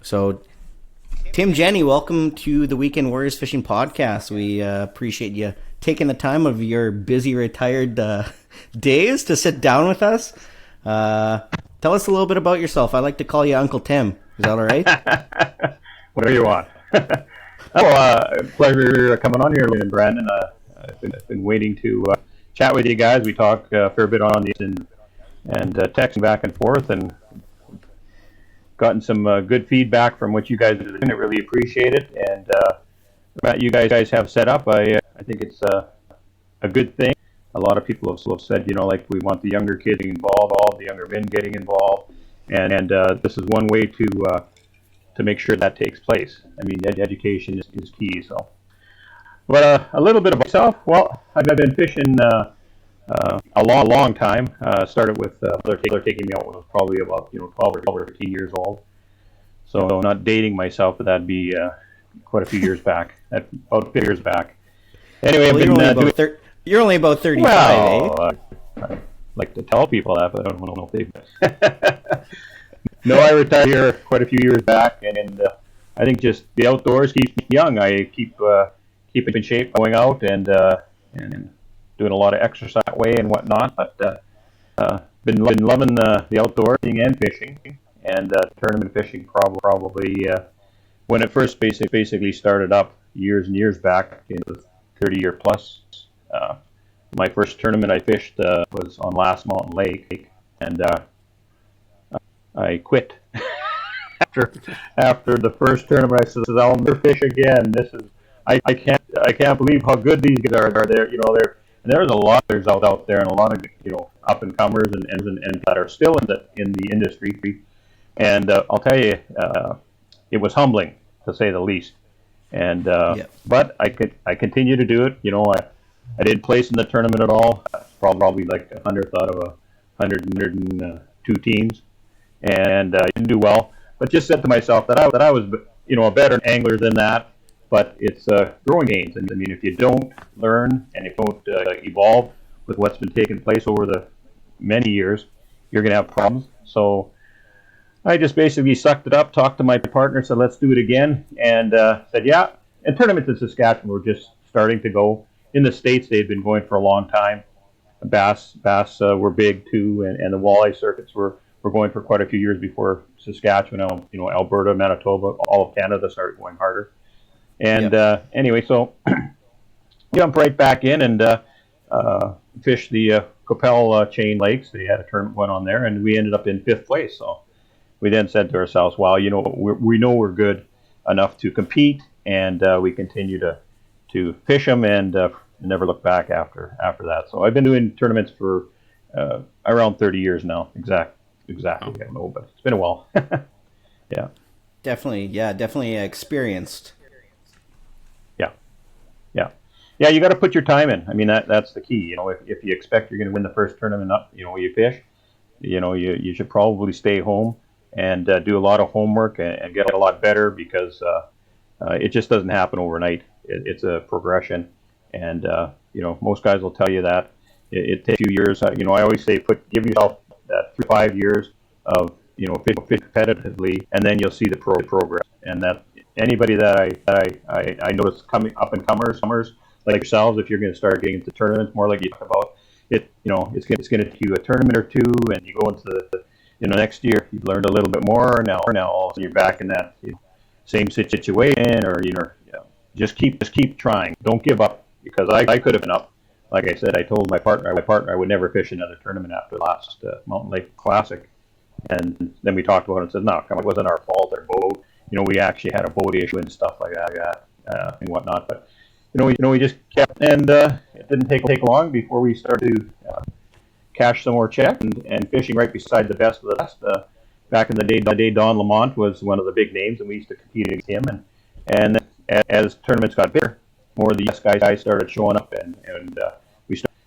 So, Tim, Geni, welcome to the Weekend Warriors Fishing Podcast. We appreciate you taking the time of your busy retired days to sit down with us. Tell us a little bit about yourself. I like to call you Uncle Tim. Is that all right? Whatever you want. Pleasure coming on here, Brandon. I've been waiting to chat with you guys. We talk a fair bit on these and texting back and forth, and gotten some good feedback from what you guys are doing. I really appreciate it, and what you guys have set up, I think it's a good thing. A lot of people have said, like we want the younger kids getting involved, the younger men getting involved, and this is one way to make sure that takes place. I mean, education is key. So, but a little bit about myself. Well, I've been fishing a long time. Started with mother taking me out when I was probably about 12 or 13 years old. So not dating myself, but that'd be quite a few years back. About 50 years back. Anyway, well, you're only about 35, well, I like to tell people that, but I don't know if they. No, I retired here quite a few years back, and I think just the outdoors keeps me young. I keep in shape, going out and doing a lot of exercise that way and whatnot. But been loving the outdoors and fishing, and tournament fishing probably when it first basically started up years and years back in the 30-year plus. My first tournament I fished was on Last Mountain Lake, and I quit after the first tournament. I said, "I'll never fish again. This is I can't believe how good these guys are. There, and there's a lot of out there, and a lot of up and comers and that are still in the industry. And I'll tell you, it was humbling to say the least. And but I continue to do it. I didn't place in the tournament at all. Probably like 100th out of 102 teams, and I didn't do well. But just said to myself that I was a better angler than that. But it's growing pains, and I mean, if you don't learn and if you don't evolve with what's been taking place over the many years, you're going to have problems. So I just basically sucked it up, talked to my partner, said let's do it again, and said yeah. And tournaments in Saskatchewan were just starting to go. In the States, they'd been going for a long time. Bass were big too, and the walleye circuits were going for quite a few years before Saskatchewan. Alberta, Manitoba, all of Canada started going harder. And anyway, so jumped right back in and fished the Coppell Chain Lakes. They had a tournament went on there, and we ended up in 5th place. So we then said to ourselves, "Well, we know we're good enough to compete," and we continue to fish them and never look back after that. So I've been doing tournaments for around 30 years now. Exactly. I don't know, but it's been a while. Yeah. Definitely experienced. Yeah, you got to put your time in. I mean, that's the key. If you expect you're going to win the first tournament up, you fish, you should probably stay home and do a lot of homework and get a lot better, because it just doesn't happen overnight. It's a progression, and most guys will tell you that it takes a few years. I always say give yourself that 3 to 5 years of fish competitively, and then you'll see the progress. And that anybody that I notice coming up and comers like yourselves, if you're going to start getting into tournaments, more like you talk about it, it's going to take you a tournament or two, and you go into the next year, you've learned a little bit more. Now all of a sudden you're back in that same situation, or just keep trying. Don't give up, because I could have been up. Like I said, I told my partner I would never fish another tournament after the last Mountain Lake Classic, and then we talked about it and said, no, come on, it wasn't our fault. Our boat, we actually had a boat issue and stuff like that, and whatnot. But we just kept, and it didn't take long before we started to cash some more check and fishing right beside the best of the best. Back in the day, Don Lamont was one of the big names, and we used to compete against him. And as tournaments got bigger, more of the US guys started showing up, and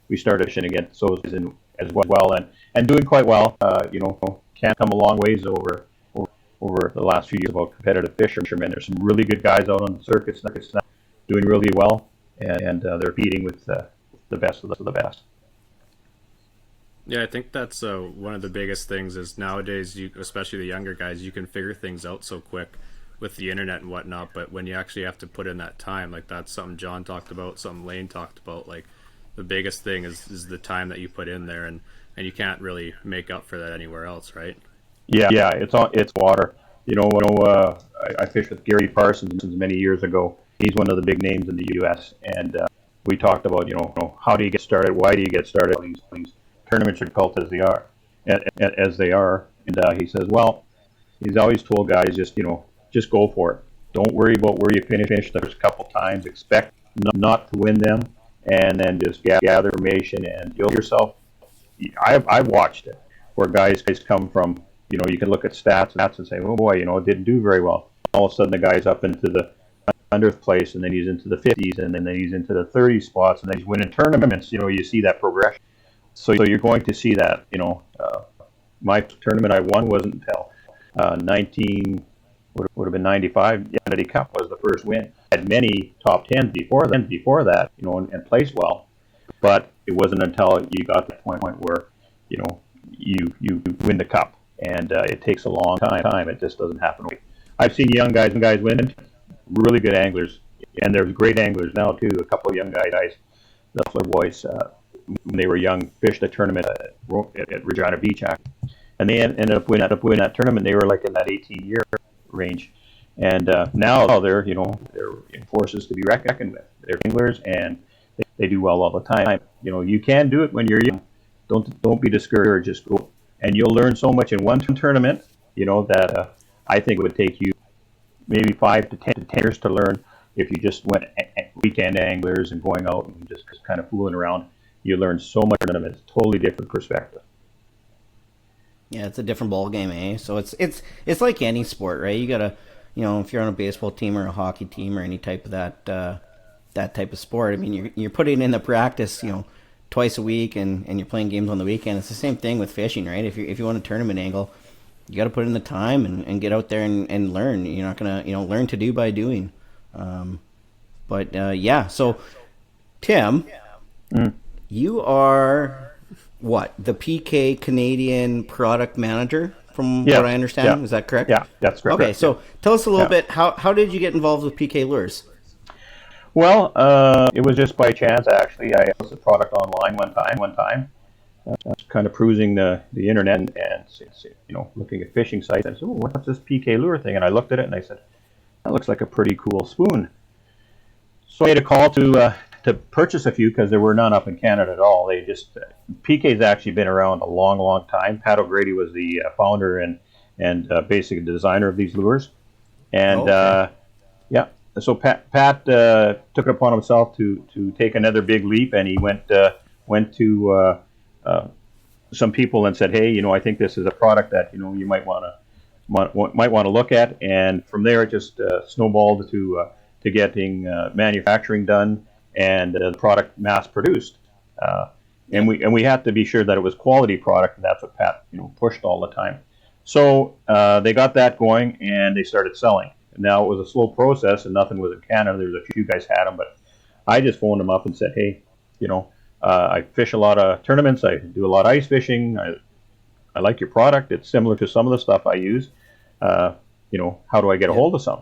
we started fishing against those as well, and doing quite well. Can't come a long ways over the last few years about competitive fishermen. There's some really good guys out on the circuits now doing really well, and they're competing with the best of the best. Yeah, I think that's one of the biggest things is nowadays, you, especially the younger guys, you can figure things out so quick with the internet and whatnot. But when you actually have to put in that time, like that's something John talked about, something Lane talked about. Like the biggest thing is the time that you put in there, and you can't really make up for that anywhere else, right? Yeah, it's water. I fished with Gary Parsons many years ago. He's one of the big names in the U.S. and we talked about how do you get started? Why do you get started? These tournaments are difficult as they are, and he says, well, he's always told guys just go for it. Don't worry about where you finish the first couple times. Expect not to win them, and then just gather information and build yourself. I've watched it where guys come from, you can look at stats and say, oh boy, it didn't do very well. All of a sudden the guy's up into the 100th place, and then he's into the 50s, and then he's into the 30 spots, and then he's winning tournaments. You see that progression. So you're going to see that. My tournament I won wasn't until 19 would have been 95. The Kennedy Cup was the first win. I had many top 10 before that, and placed well, but it wasn't until you got to the point where you win the cup, and it takes a long time. It just doesn't happen. I've seen young guys win, really good anglers, and there's great anglers now too. A couple of young guys, the Fleur boys, when they were young, fished a tournament at Regina Beach, and they ended up winning that tournament. They were like in that 18-year range, and now they're forces to be reckoned with. They're anglers, and they do well all the time. You can do it when you're young. Don't be discouraged. Just go, and you'll learn so much in one tournament. That I think it would take you maybe 5 to 10 years to learn if you just went weekend anglers and going out and just kind of fooling around. You learn so much from it. It's a totally different perspective. Yeah, it's a different ball game, eh? So it's like any sport, right? You gotta, if you're on a baseball team or a hockey team or any type of that type of sport. I mean, you're putting in the practice, twice a week, and you're playing games on the weekend. It's the same thing with fishing, right? If you want a tournament angle, you got to put in the time and get out there and learn. You're not gonna learn to do by doing. Yeah. So Tim, you are what, the PK Canadian product manager, from what I understand. Yeah. Is that correct? Yeah, that's correct. Okay, so tell us a little bit. How did you get involved with PK Lures? Well, it was just by chance, actually. I was a product online one time. I was kind of cruising the internet and looking at fishing sites. I said, "Oh, what's this PK lure thing?" And I looked at it and I said, "That looks like a pretty cool spoon." So I made a call to purchase a few because there were none up in Canada at all. They just PK's actually been around a long time. Pat O'Grady was the founder and basic designer of these lures, and yeah. So Pat took it upon himself to take another big leap, and he went to some people and said, "Hey, I think this is a product that you might want to look at." And from there, it just snowballed to getting manufacturing done and the product mass produced. And we had to be sure that it was quality product, and that's what Pat pushed all the time. So they got that going, and they started selling. Now, it was a slow process, and nothing was in Canada. There was a few guys had them, but I just phoned them up and said, "Hey, I fish a lot of tournaments. I do a lot of ice fishing. I like your product. It's similar to some of the stuff I use. How do I get a hold of some?"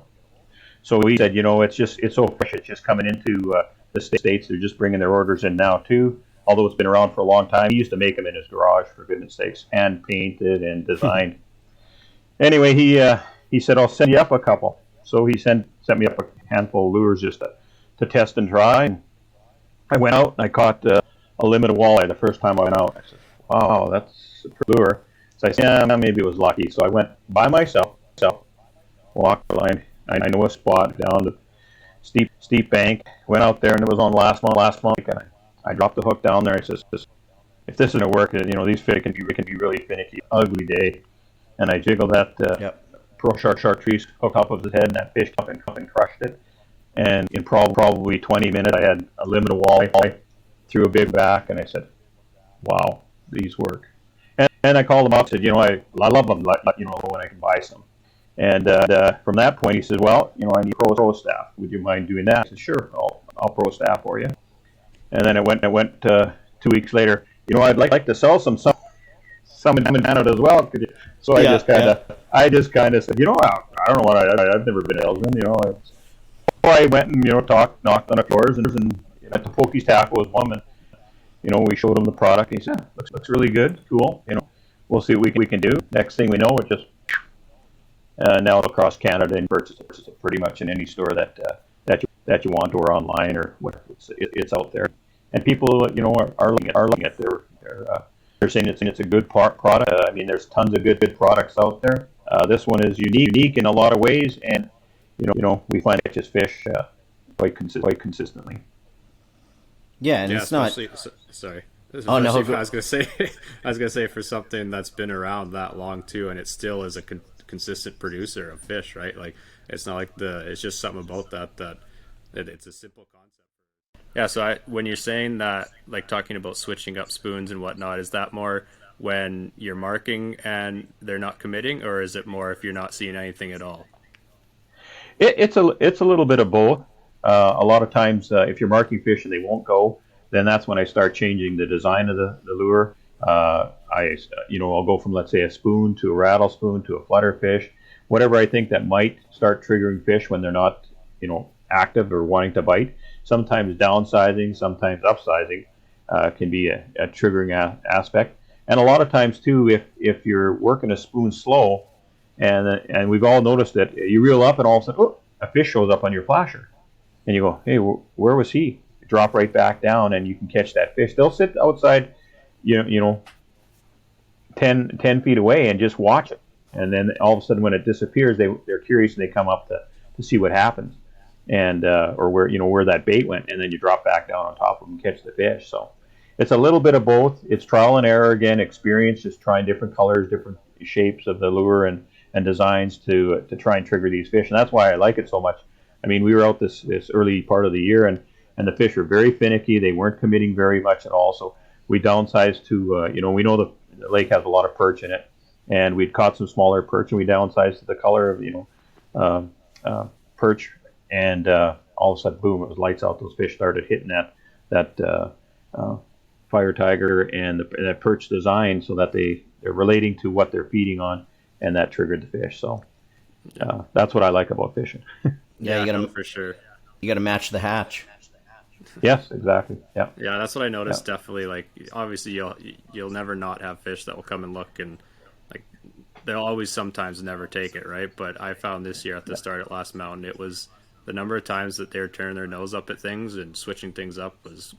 So we said, it's so fresh. It's just coming into the States. They're just bringing their orders in now, too. Although it's been around for a long time. He used to make them in his garage, for goodness sakes, hand painted and designed. Anyway, he said, "I'll send you up a couple." So he sent me up a handful of lures just to test and try. And I went out and I caught a limited walleye the first time I went out. I said, "Wow, that's a pretty lure." So I said, "Yeah, maybe it was lucky." So I went by myself, walked the line. I know a spot down the steep bank. Went out there, and it was on last month. And I dropped the hook down there. I said, "If this isn't working, these fish can be really finicky. Ugly day." And I jiggled that Pro Chartreuse hook off of his head, and that fish up and crushed it. And in probably 20 minutes, I had a limited walleye, threw a big back, and I said, "Wow, these work." And I called him up and said, I love them, when I can buy some. And from that point, he said, "Well, I need pro staff. Would you mind doing that?" I said, "Sure, I'll pro staff for you." And then it went 2 weeks later. I'd like to sell some in Canada as well. So I just kind of said, I don't know I've never been a salesman. So I went and knocked on a doors and went to Pokey's Taco was one, and we showed him the product. And he said, looks really good, cool. We'll see what we can do. Next thing we know, it just now across Canada and purchase it pretty much in any store that you want, or online, or whatever. It's out there, and people are looking at they're saying it's a good product. I mean, there's tons of good products out there. This one is unique in a lot of ways, and we find it just fish quite consistently. Yeah, and it's not. Sorry. Oh no! I was gonna say for something that's been around that long too, and it still is a consistent producer of fish, right? Like it's not like it's just something about that it's a simple concept. Yeah. So when you're saying that, like talking about switching up spoons and whatnot, is that more when you're marking and they're not committing, or is it more if you're not seeing anything at all? It's a little bit of both. A lot of times, if you're marking fish and they won't go, then that's when I start changing the design of the lure. I'll go from, let's say, a spoon to a rattle spoon to a flutter fish, whatever I think that might start triggering fish when they're not, active or wanting to bite. Sometimes downsizing, sometimes upsizing can be a triggering aspect. And a lot of times too, if you're working a spoon slow, and we've all noticed it, you reel up and all of a sudden, a fish shows up on your flasher, and you go, hey, where was he? Drop right back down, and you can catch that fish. They'll sit outside, 10 feet away and just watch it. And then all of a sudden, when it disappears, they're curious and they come up to see what happens, and or where that bait went, and then you drop back down on top of them and catch the fish. So it's a little bit of both. It's trial and error again, experience, just trying different colors, different shapes of the lure and designs to try and trigger these fish. And that's why I like it so much. I mean, we were out this early part of the year, and the fish were very finicky. They weren't committing very much at all. So we downsized to, we know the lake has a lot of perch in it, and we'd caught some smaller perch, and we downsized to the color of, perch, and all of a sudden, boom, it was lights out. Those fish started hitting that fire tiger and that perch design, so that they're relating to what they're feeding on, and that triggered the fish. So that's what I like about fishing. Yeah, you gotta for sure. You gotta match the hatch. Yes, exactly. Yeah. Yeah, that's what I noticed. Yeah. Definitely, like obviously you'll never not have fish that will come and look, and like they'll always sometimes never take it, right? But I found this year at the start at Last Mountain, it was the number of times that they were turning their nose up at things and switching things up was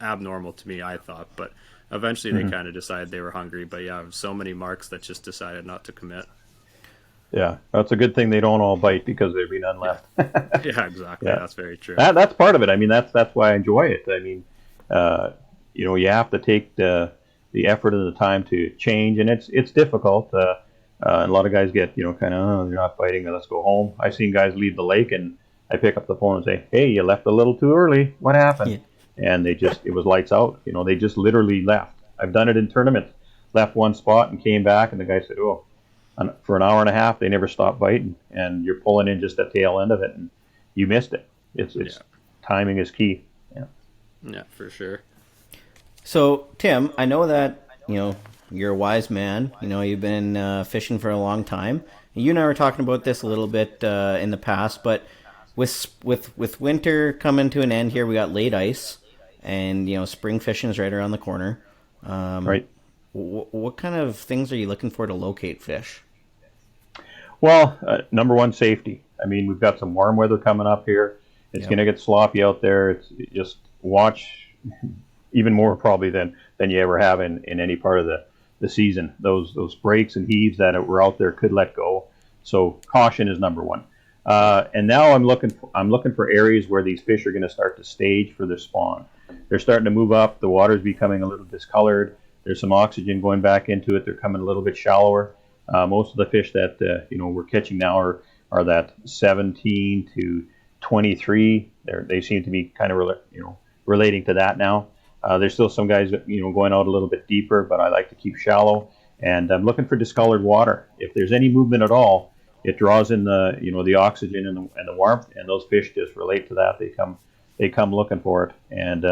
abnormal to me, I thought. But eventually they kind of decided they were hungry. But yeah, so many marks that just decided not to commit. Yeah, that's a good thing they don't all bite, because there'd be none left. Yeah, exactly. Yeah. That's very true. That's part of it. I mean, that's why I enjoy it. I mean, you have to take the effort and the time to change, and it's difficult. And a lot of guys get kind of, they're not biting, let's go home. I've seen guys leave the lake, and I pick up the phone and say, hey, you left a little too early. What happened? Yeah. And it was lights out. They just literally left. I've done it in tournaments. Left one spot and came back, and the guy said, for an hour and a half, they never stopped biting, and you're pulling in just the tail end of it, and you missed it. It's timing is key. Yeah, for sure. So, Tim, I know that you're a wise man. You've been fishing for a long time. You and I were talking about this a little bit in the past, but with winter coming to an end here, we got late ice, and spring fishing is right around the corner. Right. What kind of things are you looking for to locate fish? Well, number one, safety. I mean, we've got some warm weather coming up here. It's going to get sloppy out there. It's just watch even more probably than you ever have in any part of the season. Those breaks and heaves that were out there could let go. So caution is number one. And now I'm looking for areas where these fish are going to start to stage for their spawn. They're starting to move up. The water's becoming a little discolored. There's some oxygen going back into it. They're coming a little bit shallower. Most of the fish that we're catching now are that 17 to 23. They seem to be kind of relating to that now. There's still some guys going out a little bit deeper, but I like to keep shallow. And I'm looking for discolored water. If there's any movement at all, it draws in the oxygen and the warmth, and those fish just relate to that. They come looking for it. And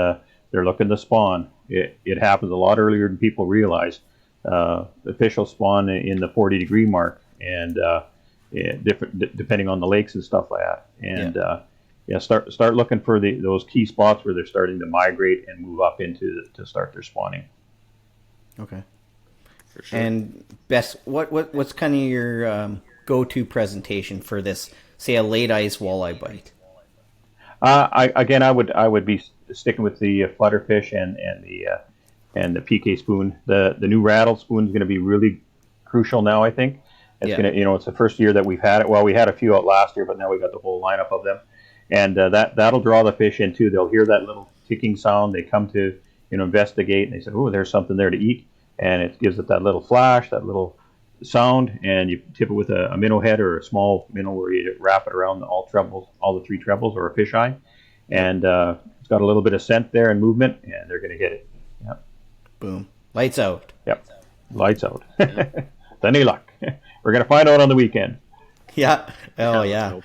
they're looking to spawn. It happens a lot earlier than people realize. The fish will spawn in the 40-degree mark, and different depending on the lakes and stuff like that. And start looking for those key spots where they're starting to migrate and move up into to start their spawning. Okay. For sure. And best, what's kind of your go-to presentation for this, say, a late ice walleye bite? I would be sticking with the flutterfish and the PK spoon. The new rattle spoon is going to be really crucial now. I think it's going to, it's the first year that we've had it. Well, we had a few out last year, but now we've got the whole lineup of them, and that'll draw the fish in too. They'll hear that little ticking sound. They come to investigate, and they say, "Oh, there's something there to eat," and it gives it that little flash, that little sound, and you tip it with a minnow head or a small minnow where you wrap it around all the three trebles, or a fisheye, and it's got a little bit of scent there and movement, and they're going to hit it. Yep. Boom. Lights out. Yep. Lights out. Any luck. We're going to find out on the weekend. Yeah. Oh, yeah.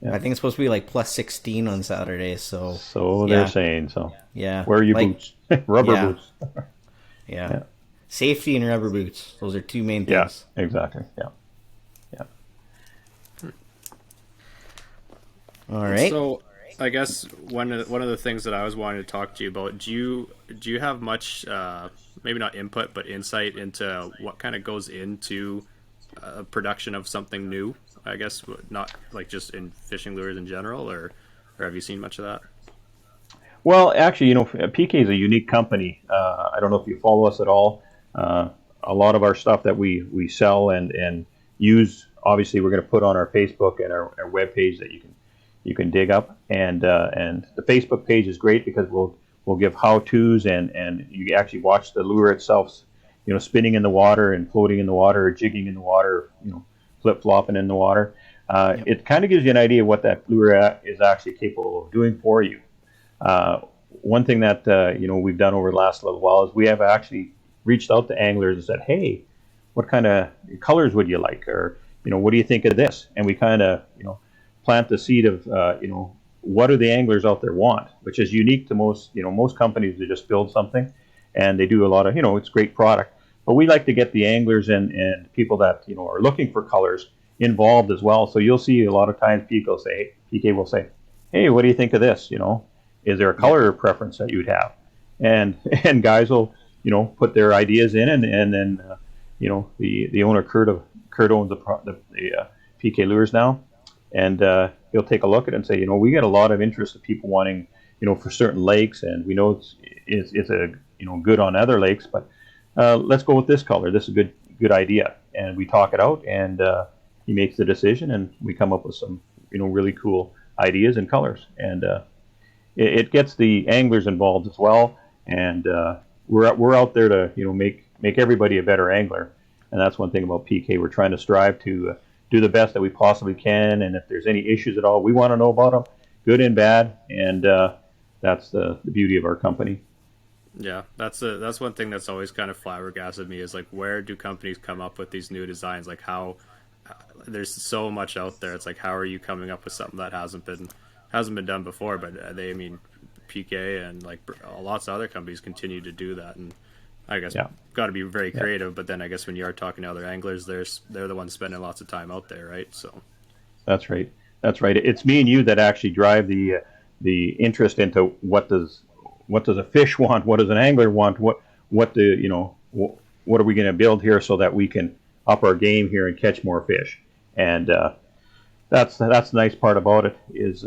Yeah. I think it's supposed to be like plus 16 on Saturday, so they're saying. So yeah. Wear your boots. Rubber boots. Yeah. Safety and rubber boots. Those are two main things. Yeah, exactly. Yeah. All right. So I guess one of the things that I was wanting to talk to you about, do you have much maybe not input but insight into what kind of goes into production of something new? I guess not like just in fishing lures in general, or have you seen much of that? Well, actually, PK is a unique company. I don't know if you follow us at all. A lot of our stuff that we sell and use, obviously, we're going to put on our Facebook and our webpage that you can dig up. And the Facebook page is great because we'll give how-tos and you actually watch the lure itself, spinning in the water and floating in the water, or jigging in the water, flip-flopping in the water. It kind of gives you an idea of what that lure is actually capable of doing for you. One thing that we've done over the last little while is we have actually reached out to anglers and said, "Hey, what kind of colors would you like?" Or what do you think of this? And we kind of plant the seed of what do the anglers out there want, which is unique to most companies. They just build something and they do a lot of it's great product, but we like to get the anglers and people that are looking for colors involved as well. So you'll see a lot of times PK will say, "Hey, what do you think of this? Is there a color preference that you'd have?" And guys will put their ideas in, and then the owner Kurt owns the PK Lures now, and he'll take a look at it and say, we get a lot of interest of people wanting for certain lakes, and we know it's a good on other lakes, but let's go with this color. This is a good idea, and we talk it out, and he makes the decision, and we come up with some really cool ideas and colors, and it gets the anglers involved as well, and we're out there to make everybody a better angler, and that's one thing about PK. We're trying to strive to do the best that we possibly can, and if there's any issues at all, we want to know about them, good and bad, and that's the beauty of our company. Yeah, that's one thing that's always kind of flabbergasted me, is like, where do companies come up with these new designs? Like, how there's so much out there. It's like, how are you coming up with something that hasn't been done before? But PK and like lots of other companies continue to do that, and I guess got to be very creative. But then I guess when you are talking to other anglers, they're the ones spending lots of time out there, right? So that's right. It's me and you that actually drive the interest into what does a fish want, what does an angler want, what are we going to build here so that we can up our game here and catch more fish. And that's the nice part about it is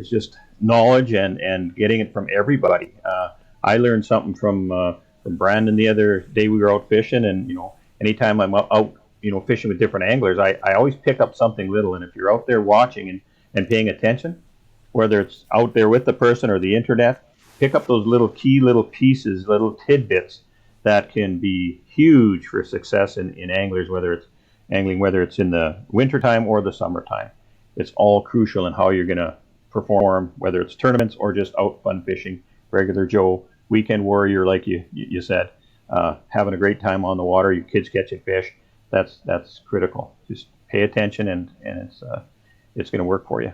just knowledge and getting it from everybody. I learned something from Brandon the other day. We were out fishing, and anytime I'm out fishing with different anglers, I always pick up something little. And if you're out there watching and paying attention, whether it's out there with the person or the internet, pick up those little pieces, little tidbits that can be huge for success in anglers, whether it's in the wintertime or the summertime. It's all crucial in how you're going to perform, whether it's tournaments or just out fun fishing, regular Joe, weekend warrior, like you said, having a great time on the water, your kids catching fish. That's critical. Just pay attention, and it's going to work for you.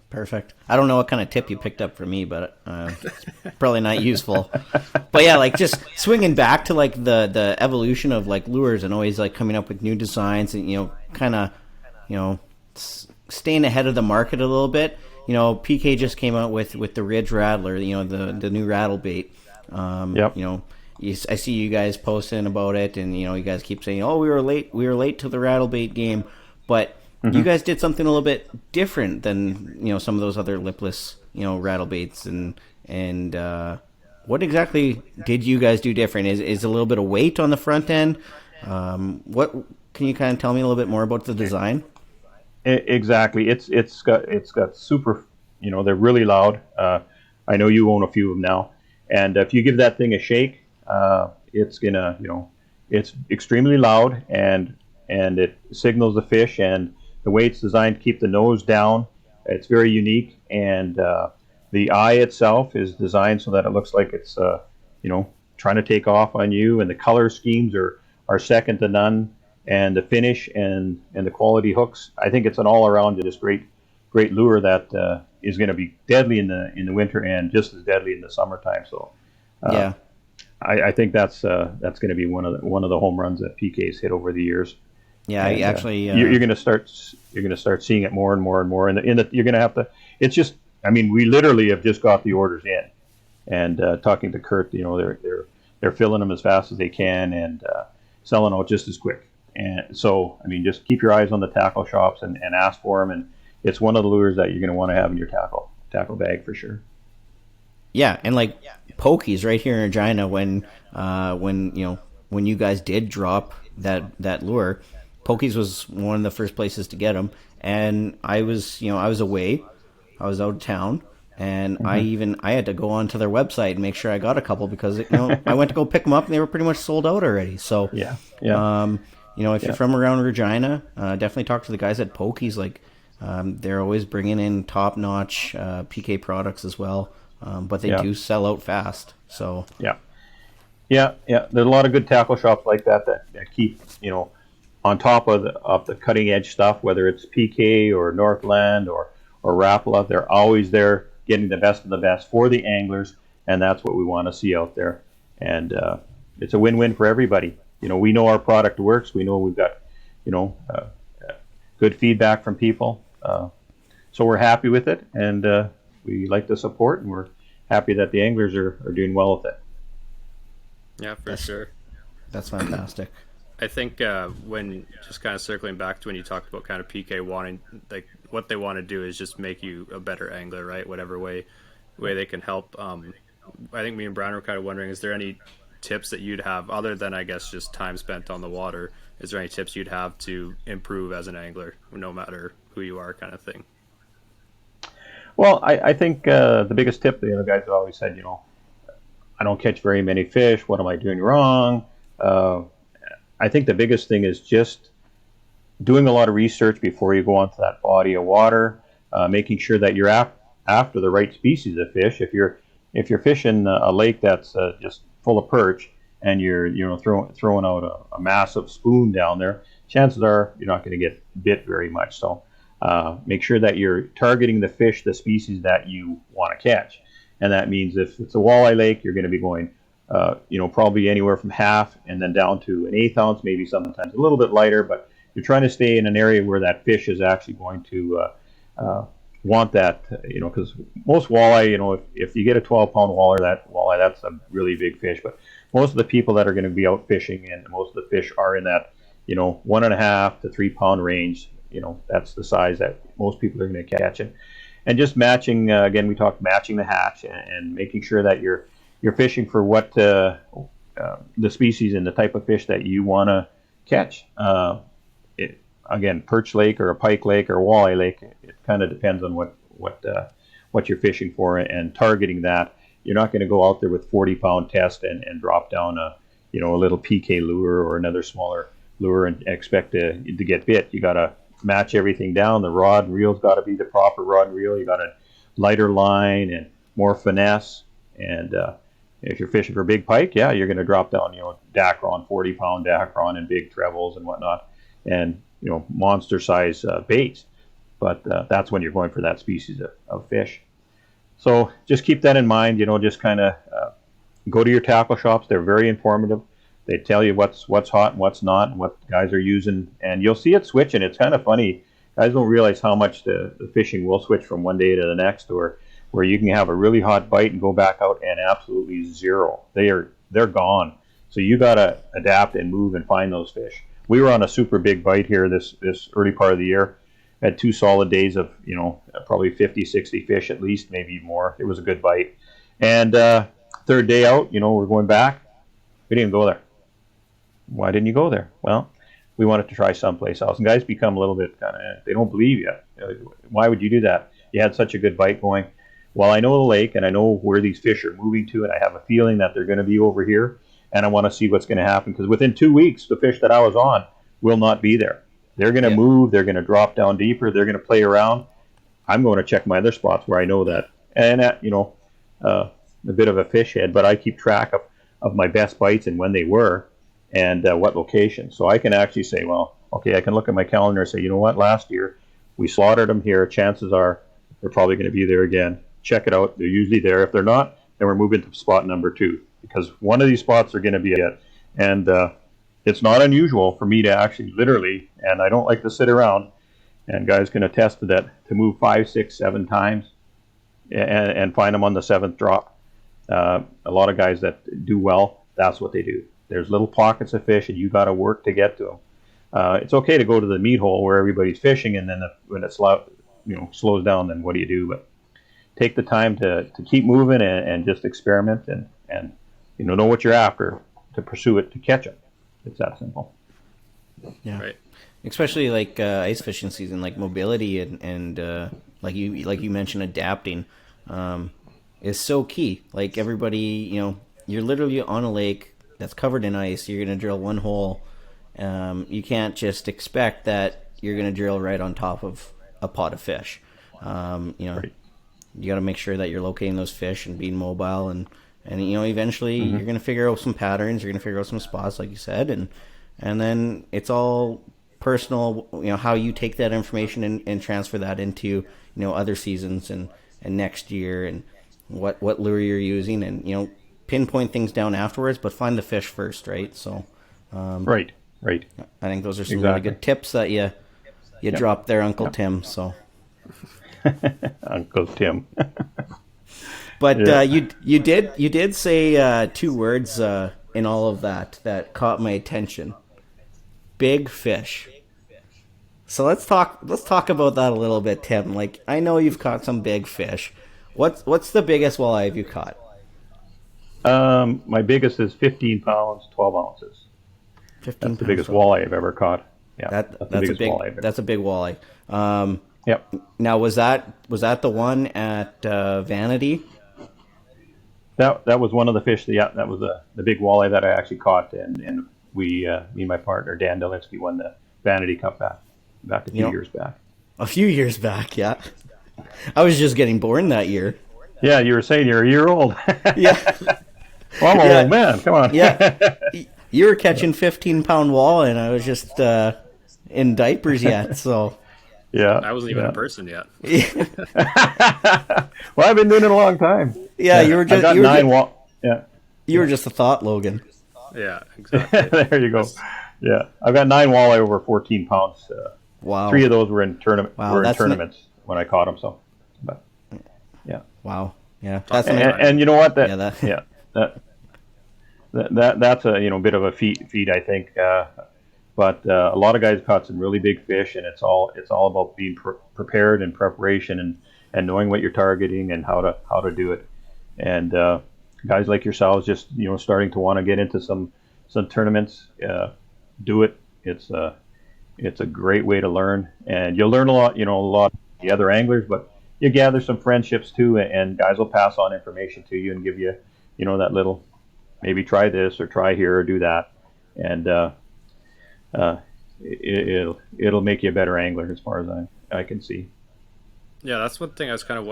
Perfect. I don't know what kind of tip you picked up from me, but it's probably not useful. But yeah, like just swinging back to like the evolution of like lures and always like coming up with new designs and kind of staying ahead of the market a little bit. PK just came out with the Ridge Rattler, the new rattle bait. Yep. I see you guys posting about it, and you guys keep saying, "Oh, we were late to the rattle bait game," but you guys did something a little bit different than some of those other lipless rattle baits, and what exactly did you guys do different? Is a little bit of weight on the front end? What can you kind of tell me a little bit more about the design? Exactly. It's got super. They're really loud. I know you own a few of them now, and if you give that thing a shake, it's gonna it's extremely loud, and it signals the fish, and the way it's designed to keep the nose down, it's very unique, and the eye itself is designed so that it looks like it's trying to take off on you, and the color schemes are second to none, and the finish and the quality hooks. I think it's an all around just great lure that is going to be deadly in the winter and just as deadly in the summertime. So Yeah. I think that's going to be one of the home runs that PK's hit over the years. Yeah, And, I actually. you're going to start seeing it more and more and more, and you're going to have to. It's just, I mean, we literally have just got the orders in, and talking to Kurt, they're filling them as fast as they can and selling out just as quick. And so, I mean, just keep your eyes on the tackle shops and ask for them, and it's one of the lures that you're going to want to have in your tackle bag for sure. Yeah, and like pokies right here in Regina, when you guys did drop that lure, pokies was one of the first places to get them, and I was away, I was out of town, and I had to go onto their website and make sure I got a couple because I went to go pick them up and they were pretty much sold out already. So Yeah. if you're from around Regina, definitely talk to the guys at Pokies. Like they're always bringing in top notch PK products as well. But they do sell out fast. So yeah. There's a lot of good tackle shops like that keep on top of the cutting edge stuff, whether it's PK or Northland or Rapala. They're always there getting the best of the best for the anglers, and that's what we want to see out there. And it's a win-win for everybody. We know our product works. We know we've got good feedback from people, so we're happy with it, and we like the support, and we're happy that the anglers are doing well with it. Yeah, for sure. That's fantastic. I think when just kind of circling back to when you talked about kind of PK wanting, like what they want to do is just make you a better angler, right? Whatever way they can help. I think me and Brian were kind of wondering, is there any tips that you'd have other than, I guess, just time spent on the water? Is there any tips you'd have to improve as an angler, no matter who you are, kind of thing? Well, I think the biggest tip, the guys have always said, I don't catch very many fish. What am I doing wrong? I think the biggest thing is just doing a lot of research before you go onto that body of water, making sure that you're after the right species of fish. If you're fishing a lake that's just full of perch and you're throwing out a massive spoon down there, chances are you're not going to get bit very much. So make sure that you're targeting the fish, the species that you want to catch. And that means if it's a walleye lake, you're going to be going, probably anywhere from half and then down to an 1/8 ounce, maybe sometimes a little bit lighter, but you're trying to stay in an area where that fish is actually going to want that, because most walleye, if you get a 12-pound walleye, that's a really big fish. But most of the people that are going to be out fishing, and most of the fish are in that, 1.5 to 3 pound range. That's the size that most people are going to catch it. And just matching, again, we talked matching the hatch and making sure that you're fishing for what the species and the type of fish that you want to catch. Again, perch lake or a pike lake or a walleye lake, it kind of depends on what you're fishing for and targeting that. You're not going to go out there with 40-pound test and drop down a little PK lure or another smaller lure and expect to get bit. You got to match everything down. The rod and reel's got to be the proper rod and reel. You got a lighter line and more finesse. And if you're fishing for big pike, you're going to drop down, Dacron, 40-pound Dacron and big trebles and whatnot, and monster size baits. but that's when you're going for that species of fish. So just keep that in mind. Just kind of go to your tackle shops. They're very informative. They tell you what's hot and what's not, and what guys are using, and you'll see it switching. It's kind of funny. Guys don't realize how much the fishing will switch from one day to the next, or where you can have a really hot bite and go back out and absolutely zero. They're gone. So you got to adapt and move and find those fish. We were on a super big bite here this early part of the year. Had 2 solid days of, probably 50, 60 fish at least, maybe more. It was a good bite. And third day out, we're going back. We didn't go there. Why didn't you go there? Well, we wanted to try someplace else. And guys become a little bit they don't believe you. Why would you do that? You had such a good bite going. Well, I know the lake, and I know where these fish are moving to, and I have a feeling that they're going to be over here, and I want to see what's going to happen, because within 2 weeks, the fish that I was on will not be there. They're going to move. They're going to drop down deeper. They're going to play around. I'm going to check my other spots where I know that. And, a bit of a fish head, but I keep track of my best bites and when they were and what location. So I can actually say, well, okay, I can look at my calendar and say, you know what, last year we slaughtered them here. Chances are they're probably going to be there again. Check it out. They're usually there. If they're not, then we're moving to spot number 2, because one of these spots are going to be it. And it's not unusual for me to actually literally, and I don't like to sit around, and guys can attest to that, to move 5, 6, 7 times and find them on the 7th drop. A lot of guys that do well, that's what they do. There's little pockets of fish, and you got to work to get to them. It's okay to go to the meat hole where everybody's fishing, and then when it slows down, then what do you do? But take the time to keep moving and just experiment and know what you're after, to pursue it, to catch it. It's that simple. Yeah. Right. Especially like ice fishing season, like mobility and like you mentioned, adapting is so key. Like everybody, you're literally on a lake that's covered in ice. You're gonna drill one hole. You can't just expect that you're gonna drill right on top of a pot of fish. Right. You got to make sure that you're locating those fish and being mobile, and eventually you're going to figure out some patterns, you're going to figure out some spots, like you said, and then it's all personal, how you take that information and transfer that into other seasons and next year, and what lure you're using, and pinpoint things down afterwards, but find the fish first, right? So right. I think those are some really good tips that you dropped there, Uncle Tim. So Uncle Tim. But you did say 2 words in all of that caught my attention. Big fish. So let's talk about that a little bit, Tim. Like, I know you've caught some big fish. What's the biggest walleye you caught? My biggest is 15 pounds, 12 ounces. 15 That's the biggest walleye I've ever caught. Yeah, that's a big walleye. Yep. Now, was that the one at Vanity? That was one of the fish. That was the big walleye that I actually caught, and we, me and my partner Dan Delinsky, won the Vanity Cup back a few years back. A few years back, yeah. I was just getting born that year. Yeah, you were saying you're a year old. Yeah. Well, I'm an old man. Come on. Yeah. You were catching 15-pound walleye, and I was just in diapers yet. So. Yeah. I wasn't even a person yet. Well, I've been doing it a long time. Yeah, you were just. I got Yeah. You were just a thought, Logan. Yeah, exactly. There you go. Yeah, I've got 9 walleye over 14 pounds. Wow. 3 of those were in tournaments when I caught them. So, but, yeah. Wow. Yeah. And you know what? That's a bit of a feat I think. But a lot of guys caught some really big fish, and it's all about being prepared and preparation and knowing what you're targeting and how to do it. And guys like yourselves, just starting to want to get into some tournaments, do it. It's a great way to learn, and you'll learn a lot of the other anglers, but you gather some friendships too, and guys will pass on information to you and give you that little, maybe try this or try here or do that, and it'll make you a better angler as far as I can see. Yeah, that's one thing I was kind of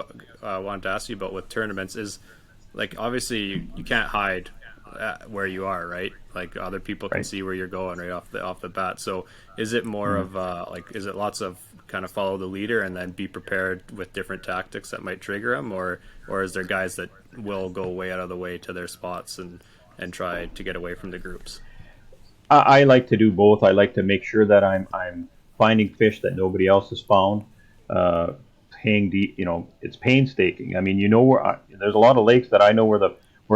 wanted to ask you about with tournaments is, like, obviously you can't hide where you are, right? Like other people can Right. see where you're going right off the bat. So is it more of like is it lots of kind of follow the leader and then be prepared with different tactics that might trigger them, or is there guys that will go way out of the way to their spots and try to get away from the groups? I like to do both. I like to make sure that I'm finding fish that nobody else has found. Uh, Paying deep, it's painstaking. I mean, there's a lot of lakes that I know where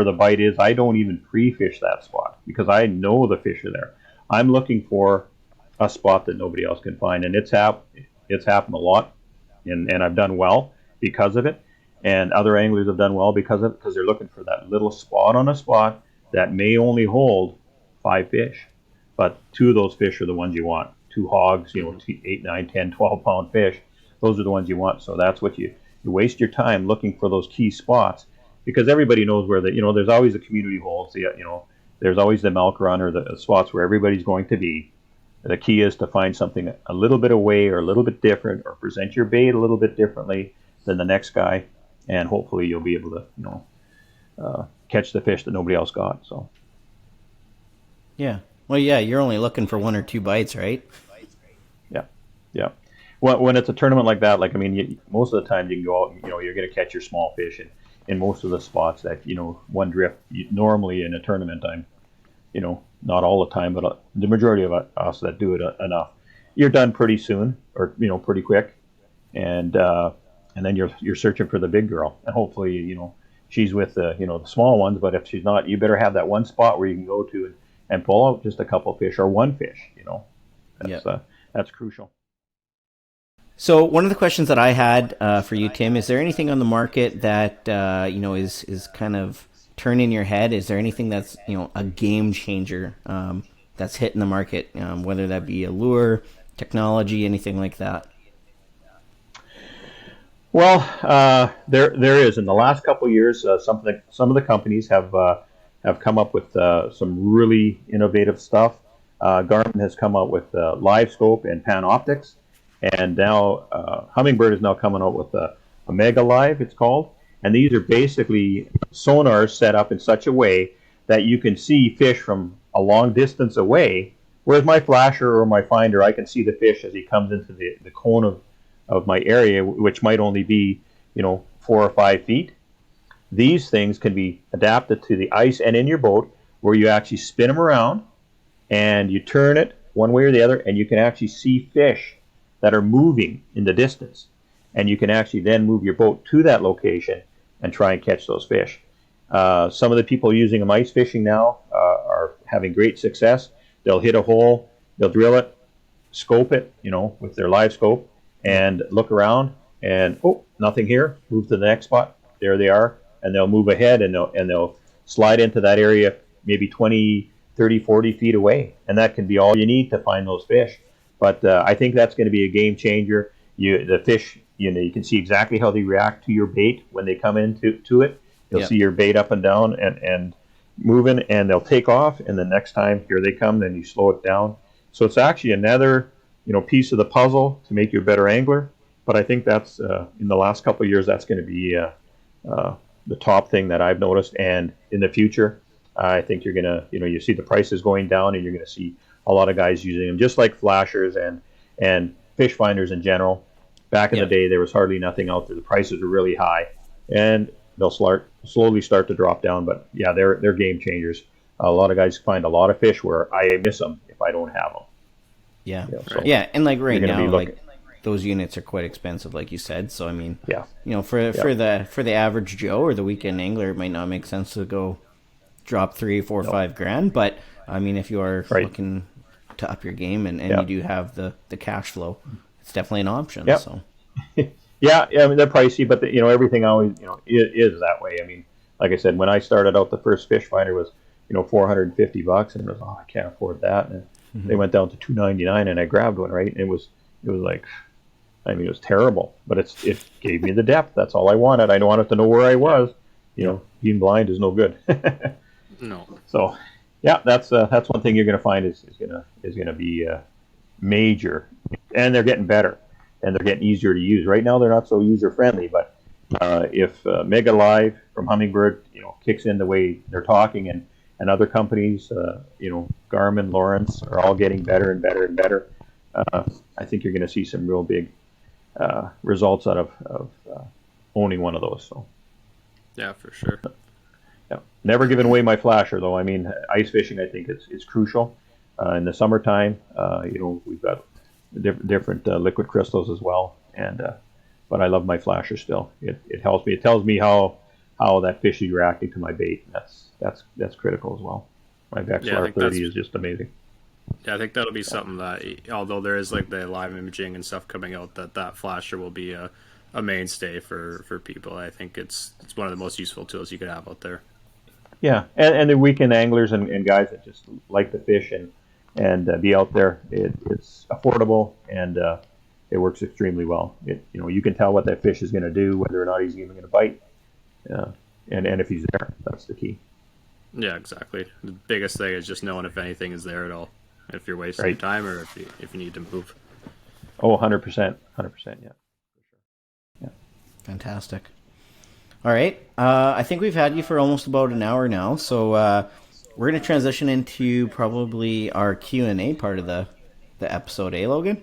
the bite is. I don't even pre-fish that spot because I know the fish are there. I'm looking for a spot that nobody else can find, and it's happened a lot, and I've done well because of it. And other anglers have done well because of it, because they're looking for that little spot on a spot that may only hold 5 fish, but 2 of those fish are the ones you want. 2 hogs, 8, 9, 10, 12 pound fish. Those are the ones you want. So that's what you waste your time looking for those key spots, because everybody knows where there's always the community holes. There's always the milk run or the spots where everybody's going to be. The key is to find something a little bit away or a little bit different, or present your bait a little bit differently than the next guy, and hopefully you'll be able to catch the fish that nobody else got. So Yeah. Well, yeah, you're only looking for 1 or 2 bites, right? yeah, yeah. When it's a tournament like that, like, I mean, most of the time you can go out and you're going to catch your small fish in most of the spots that one drift. Normally in a tournament, I'm not all the time, but the majority of us that do it enough, you're done pretty soon, or pretty quick, and then you're searching for the big girl, and hopefully she's with the small ones. But if she's not, you better have that one spot where you can go to and pull out just a couple fish or one fish. That's crucial. So one of the questions that I had for you, Tim, is there anything on the market that is kind of turning your head? Is there anything that's a game changer that's hitting the market, whether that be a lure, technology, anything like that? Well, there is. In the last couple of years, some of the companies have come up with some really innovative stuff. Garmin has come out with live scope and Panoptics, and now Humminbird is now coming out with a Mega Live, it's called. And these are basically sonars set up in such a way that you can see fish from a long distance away, whereas my flasher or my finder, I can see the fish as he comes into the cone of my area, which might only be 4 or 5 feet. These things can be adapted to the ice and in your boat, where you actually spin them around and you turn it one way or the other, and you can actually see fish that are moving in the distance. And you can actually then move your boat to that location and try and catch those fish. Some of the people using them ice fishing now are having great success. They'll hit a hole, they'll drill it, scope it, with their live scope, and look around, and nothing here. Move to the next spot. There they are, and they'll move ahead, and they'll slide into that area maybe 20, 30, 40 feet away, and that can be all you need to find those fish. But I think that's going to be a game changer. The fish, you can see exactly how they react to your bait when they come into it. You'll see your bait up and down and moving, and they'll take off, and the next time here they come, then you slow it down. So it's actually another piece of the puzzle to make you a better angler. But I think that's in the last couple of years, that's going to be the top thing that I've noticed. And in the future, I think you're gonna you see the prices going down, and you're gonna see a lot of guys using them, just like flashers and fish finders in general. Back in the day, there was hardly nothing out there. The prices were really high, and they'll slowly start to drop down. But yeah, they're game changers. A lot of guys find a lot of fish where I miss them if I don't have them. Yeah, so yeah, and like right now, like those units are quite expensive, like you said. So I mean, for the average Joe or the weekend angler, it might not make sense to go drop 3, 4, 5 grand. But I mean, if you are looking to up your game and you do have the cash flow, it's definitely an option. Yep. So yeah, I mean, they're pricey, but everything always is that way. I mean, like I said, when I started out, the first fish finder was $450, and it was I can't afford that. And they went down to $299, and I grabbed one, right? And it was like, I mean, it was terrible, but it gave me the depth. That's all I wanted. I wanted to know where I was. Being blind is no good. No. So, yeah, that's one thing you're going to find is gonna be major, and they're getting better, and they're getting easier to use. Right now, they're not so user friendly, but if Mega Live from Humminbird, kicks in the way they're talking, and and other companies, Garmin, Lawrence, are all getting better and better and better. I think you're going to see some real big results out of owning one of those. So. Yeah, for sure. Yeah. Never giving away my flasher, though. I mean, ice fishing, I think, is crucial. In the summertime, we've got different liquid crystals as well, but I love my flasher still. It helps me. It tells me how that fish is reacting to my bait. That's critical as well. My Vexilar 30 is just amazing. Yeah, I think that'll be something that, although there is like the live imaging and stuff coming out, that flasher will be a mainstay for people. I think it's one of the most useful tools you could have out there. Yeah, and the weekend anglers and guys that just like to fish and be out there, it's affordable and it works extremely well. You can tell what that fish is going to do, whether or not he's even going to bite, and if he's there. That's the key. Yeah, exactly. The biggest thing is just knowing if anything is there at all, if you're wasting your time or if you need to move. Oh, 100%, yeah. Fantastic. All right. I think we've had you for almost about an hour now, so we're going to transition into probably our Q&A part of the episode, Logan?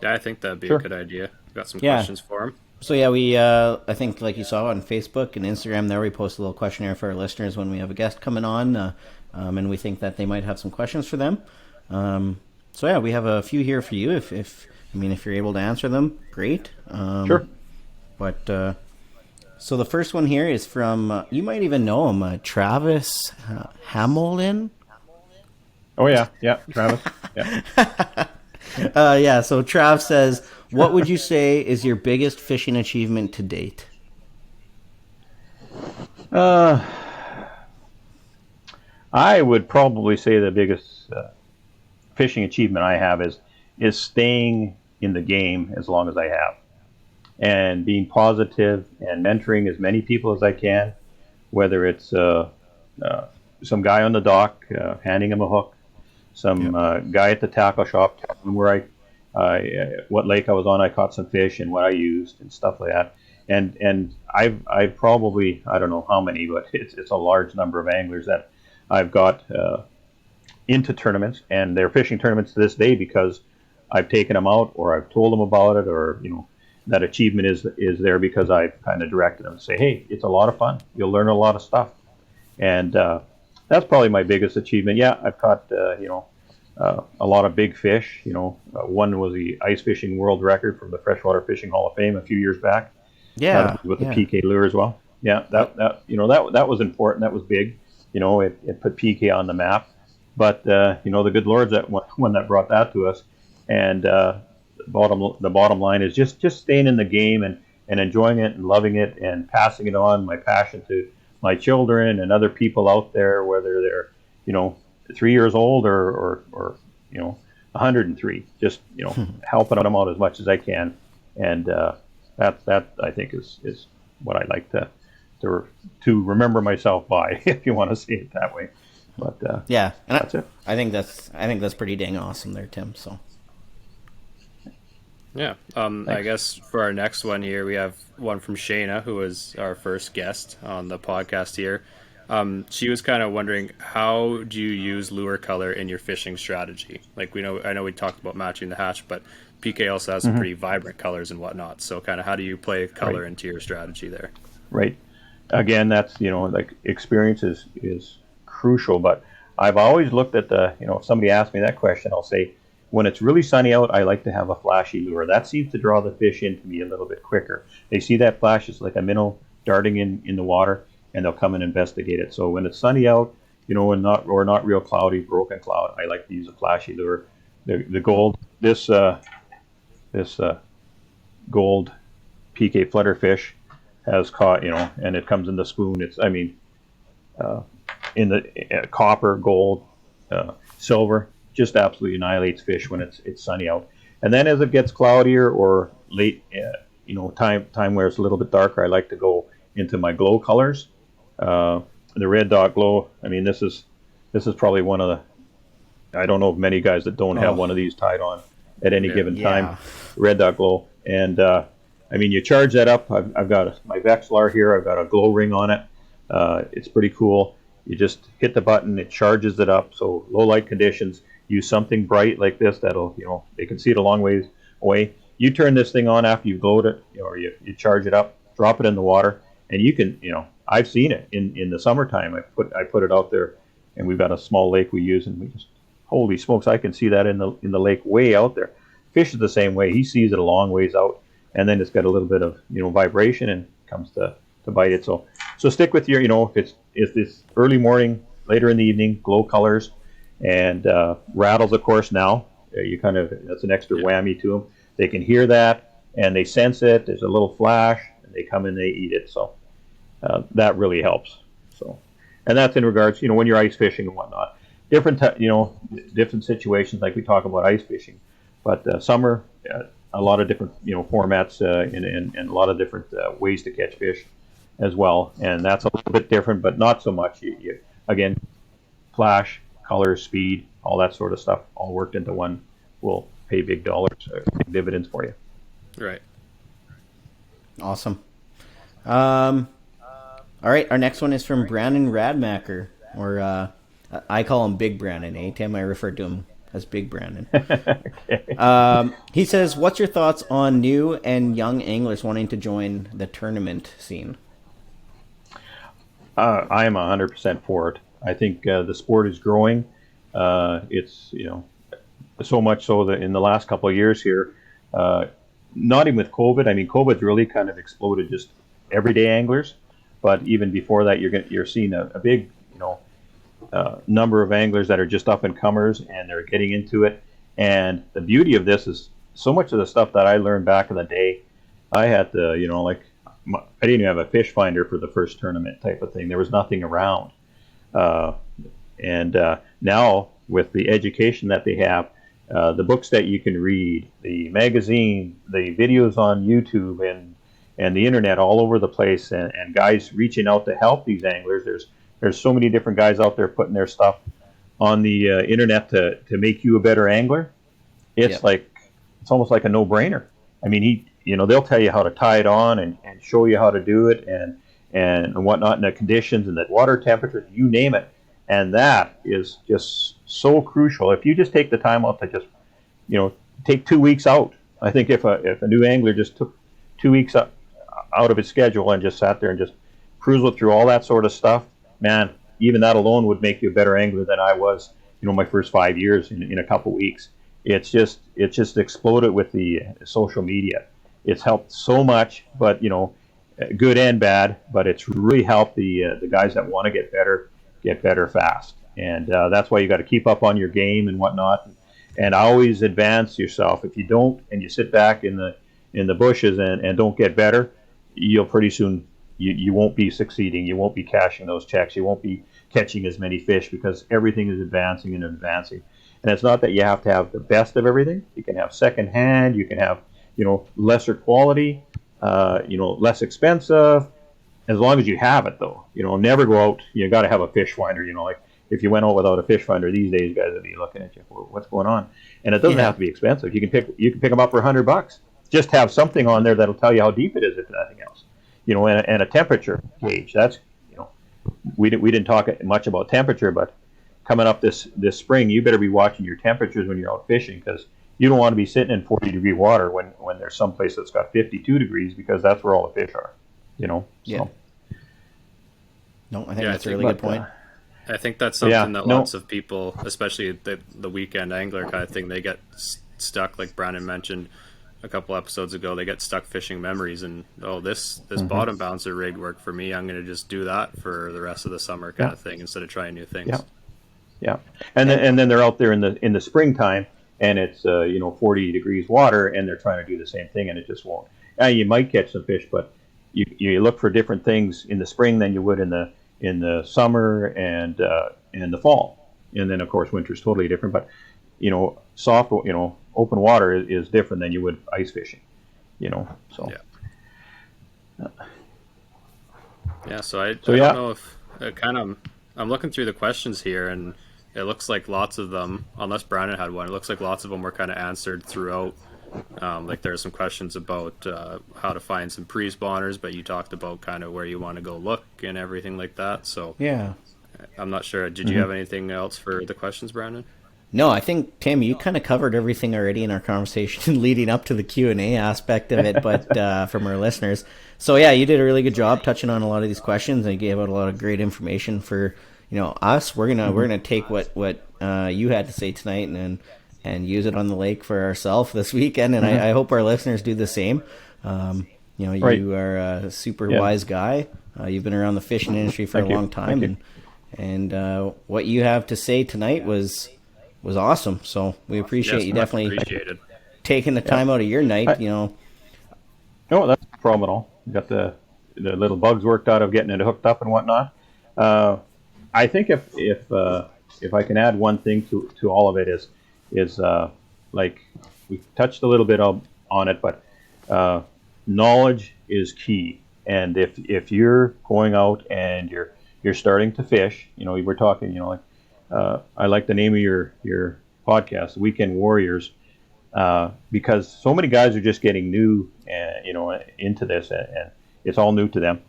Yeah, I think that'd be a good idea. Got some questions for him. So yeah, we I think like you saw on Facebook and Instagram there, we post a little questionnaire for our listeners when we have a guest coming on, and we think that they might have some questions for them. So yeah, we have a few here for you. If you're able to answer them, great. Sure. But so the first one here is from you might even know him, Travis Hamolin. Oh yeah, Travis. Yeah. So Trav says, what would you say is your biggest fishing achievement to date? I would probably say the biggest fishing achievement I have is staying in the game as long as I have, and being positive and mentoring as many people as I can, whether it's some guy on the dock handing him a hook, some guy at the tackle shop telling him where what lake I was on, I caught some fish and what I used and stuff like that. And I've probably, I don't know how many, but it's a large number of anglers that I've got into tournaments, and they're fishing tournaments to this day because I've taken them out or I've told them about it, or that achievement is there because I've kind of directed them to say, hey, it's a lot of fun. You'll learn a lot of stuff, and that's probably my biggest achievement. Yeah, I've caught a lot of big fish. One was the ice fishing world record from the Freshwater Fishing Hall of Fame a few years back. Yeah, with the PK lure as well. Yeah, that was important. That was big. It put PK on the map. But the good Lord's that one that brought that to us. And the bottom line is just staying in the game and enjoying it and loving it and passing it on, my passion, to my children and other people out there, whether they're 3 years old or 103. Just helping them out as much as I can, and that I think is what I like to remember myself by, if you want to say it that way. But yeah, and that's it. I think that's pretty dang awesome there, Tim. So yeah, I guess for our next one here, we have one from Shayna, who was our first guest on the podcast here. She was kind of wondering, how do you use lure color in your fishing strategy? Like I know we talked about matching the hatch, but PK also has some pretty vibrant colors and whatnot. So kind of how do you play color into your strategy there? Right. Again, that's like experience is crucial, but I've always looked at if somebody asks me that question, I'll say, when it's really sunny out, I like to have a flashy lure. That seems to draw the fish into me a little bit quicker. They see that flash, it's like a minnow darting in the water, and they'll come and investigate it. So when it's sunny out, and not real cloudy, broken cloud, I like to use a flashy lure. The gold, this gold PK flutterfish has caught, and it comes in the spoon. It's, in the copper, gold, silver, just absolutely annihilates fish when it's sunny out. And then as it gets cloudier or late, time where it's a little bit darker, I like to go into my glow colors. The red dot glow. This is probably one of the, I don't know of many guys that don't have one of these tied on at any given time. Red dot glow, and you charge that up. I've got my Vexilar here. I've got a glow ring on it. It's pretty cool. You just hit the button, it charges it up. So low light conditions, use something bright like this that'll, they can see it a long ways away. You turn this thing on after you've glowed it, or you charge it up, drop it in the water, and you can, I've seen it in the summertime. I put it out there, and we've got a small lake we use, and we just, holy smokes, I can see that in the lake way out there. Fish is the same way. He sees it a long ways out, and then it's got a little bit of vibration and comes to bite it. So stick with your, if it's early morning, later in the evening, glow colors, and rattles, of course. Now that's an extra whammy to them. They can hear that and they sense it. There's a little flash, and they come and they eat it. So that really helps. So, and that's in regards, when you're ice fishing and whatnot. Different situations, like we talk about ice fishing, but summer, a lot of different formats and a lot of different ways to catch fish as well, and that's a little bit different, but not so much. Again, flash, color, speed, all that sort of stuff, all worked into one will pay big dollars, big dividends for you. Right. Awesome. All right, our next one is from Brandon Radmacher, or I call him Big Brandon. Tim, I refer to him as Big Brandon. Okay. He says, what's your thoughts on new and young anglers wanting to join the tournament scene? I am 100% for it. I think the sport is growing. It's, so much so that in the last couple of years here, not even with COVID. I mean, COVID's really kind of exploded just everyday anglers. But even before that, you're seeing a big, number of anglers that are just up and comers, and they're getting into it. And the beauty of this is so much of the stuff that I learned back in the day. I had to, I didn't even have a fish finder for the first tournament type of thing. There was nothing around. And now with the education that they have, the books that you can read, the magazine, the videos on YouTube, and the internet all over the place, and guys reaching out to help these anglers. There's so many different guys out there putting their stuff on the internet to make you a better angler. It's it's almost like a no-brainer. I mean, they'll tell you how to tie it on and show you how to do it and whatnot, and the conditions and the water temperature, you name it. And that is just so crucial. If you just take the time out to just, take 2 weeks out. I think if a new angler just took 2 weeks out of his schedule and just sat there and just cruised through all that sort of stuff, man, even that alone would make you a better angler than I was, my first 5 years in a couple weeks. It's just exploded with the social media. It's helped so much, but good and bad. But it's really helped the guys that want to get better fast. And that's why you got to keep up on your game and whatnot, and always advance yourself. If you don't, and you sit back in the bushes and don't get better, you'll pretty soon you won't be succeeding. You won't be cashing those checks. You won't be catching as many fish, because everything is advancing and advancing. And it's not that you have to have the best of everything. You can have second hand. You can have lesser quality, less expensive, as long as you have it, though. Never go out. You got to have a fish finder. Like if you went out without a fish finder these days, guys would be looking at you. What's going on? And it doesn't have to be expensive. You can pick them up for $100. Just have something on there that'll tell you how deep it is, if nothing else. And a temperature gauge. That's we didn't talk much about temperature, but coming up this spring, you better be watching your temperatures when you're out fishing, because you don't want to be sitting in 40-degree water when there's some place that's got 52 degrees, because that's where all the fish are. Yeah. So. No, I think that's a really good point. I think that's something that lots of people, especially the weekend angler kind of thing, they get stuck, like Brandon mentioned a couple episodes ago. They get stuck fishing memories, and this bottom bouncer rig worked for me. I'm going to just do that for the rest of the summer kind of thing, instead of trying new things. Yeah. And then they're out there in the springtime, and it's 40 degrees water, and they're trying to do the same thing, and it just won't. You might catch some fish, but you look for different things in the spring than you would in the summer and the fall. And then of course winter's totally different, but soft, open water is different than you would ice fishing. So so I don't know if I'm looking through the questions here, and it looks like lots of them, unless Brandon had one, it looks like lots of them were kind of answered throughout. Like there are some questions about how to find some pre-spawners, but you talked about kind of where you want to go look and everything like that. So yeah, I'm not sure. Did you have anything else for the questions, Brandon? No, I think Tim, you kind of covered everything already in our conversation leading up to the Q&A aspect of it, but from our listeners. So yeah, you did a really good job touching on a lot of these questions, and you gave out a lot of great information for us. We're gonna take what you had to say tonight and use it on the lake for ourselves this weekend, and I hope our listeners do the same. Right. You are a super Yeah. wise guy. You've been around the fishing industry for Thank a you. long time, Thank and what you have to say tonight was awesome. So we appreciate Yes, you much definitely appreciated. taking the time out of your night. No, that's no problem at all. We got the little bugs worked out of getting it hooked up and whatnot. I think if I can add one thing to all of it is like we touched a little bit on it, but knowledge is key. And if you're going out and you're starting to fish, we're talking, like I like the name of your podcast, Weekend Warriors, because so many guys are just getting new, into this, and it's all new to them.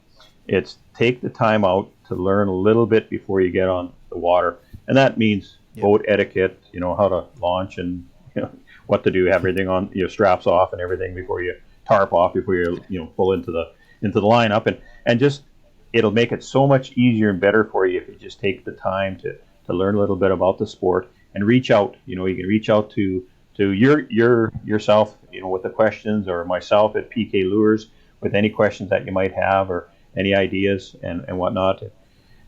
It's take the time out to learn a little bit before you get on the water, and that means boat etiquette, how to launch and what to do, everything on your straps off and everything before you tarp off before you pull into the lineup, and just it'll make it so much easier and better for you if you just take the time to learn a little bit about the sport and reach out. You can reach out to yourself, with the questions, or myself at PK Lures with any questions that you might have or any ideas and whatnot,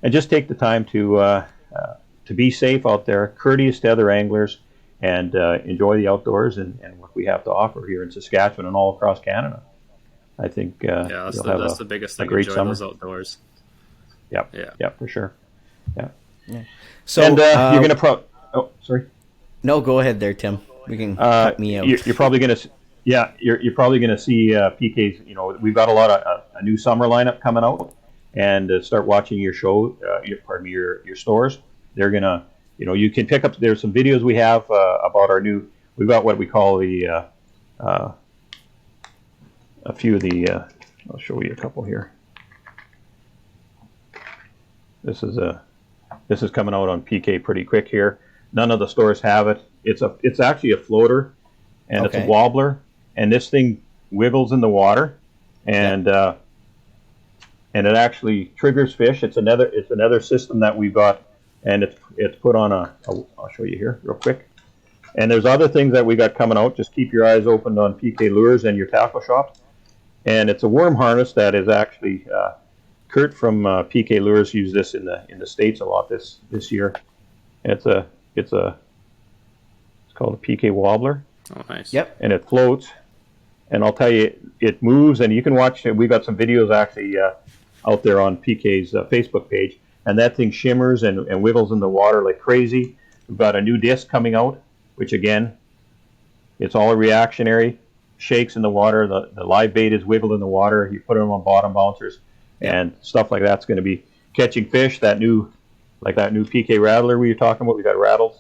and just take the time to be safe out there, courteous to other anglers, and enjoy the outdoors and what we have to offer here in Saskatchewan and all across Canada. I think Yeah, that's the biggest thing. great Enjoy summer. those outdoors. Yep. Yeah. Yep, for sure. Yeah. So And you're gonna oh, sorry. No, go ahead there, Tim. We can cut me out. You're probably gonna you're probably gonna see PK's. We've got a lot of a new summer lineup coming out, and start watching your show. Your stores. They're gonna, you can pick up. There's some videos we have about our new. We've got what we call the a few of the. I'll show you a couple here. This is coming out on PK pretty quick here. None of the stores have it. It's actually a floater, and it's a wobbler, and this thing wiggles in the water, and it actually triggers fish. It's another system that we've got, and it's put on I'll show you here real quick. And there's other things that we got coming out. Just keep your eyes open on PK Lures and your tackle shops. And it's a worm harness that is actually Kurt from PK Lures used this in the States a lot this year. It's called a PK wobbler. Oh, nice. Yep. And it floats. And I'll tell you, it moves, and you can watch it. We've got some videos actually out there on PK's Facebook page, and that thing shimmers and wiggles in the water like crazy. We've got a new disc coming out, which again, it's all reactionary, shakes in the water. The live bait is wiggled in the water. You put them on bottom bouncers, and stuff like that's going to be catching fish. That new PK rattler we were talking about. We got rattles.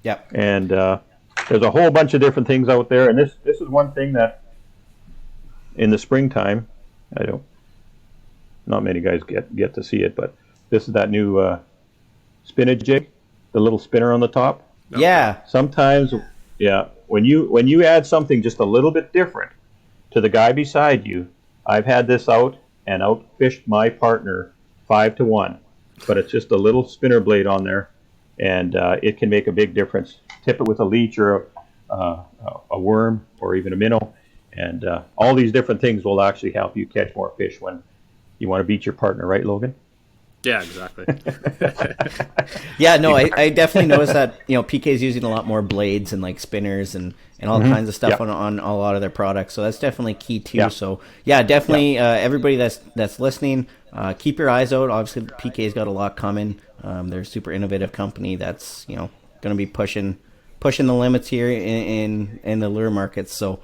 Yep. And there's a whole bunch of different things out there, and this is one thing that in the springtime, not many guys get to see it, but this is that new spinach jig, the little spinner on the top. Yeah. Sometimes, when you add something just a little bit different to the guy beside you, I've had this out and outfished my partner 5-1, but it's just a little spinner blade on there, and it can make a big difference. Tip it with a leech or a worm or even a minnow, and all these different things will actually help you catch more fish when you want to beat your partner, right, Logan? Yeah, exactly. Yeah, no, I definitely noticed that, PK's using a lot more blades and like spinners and all kinds of stuff on a lot of their products. So that's definitely key too. Yeah. So yeah, definitely everybody that's listening, keep your eyes out. Obviously PK's got a lot coming. They're a super innovative company that's, going to be pushing the limits here in the lure markets. So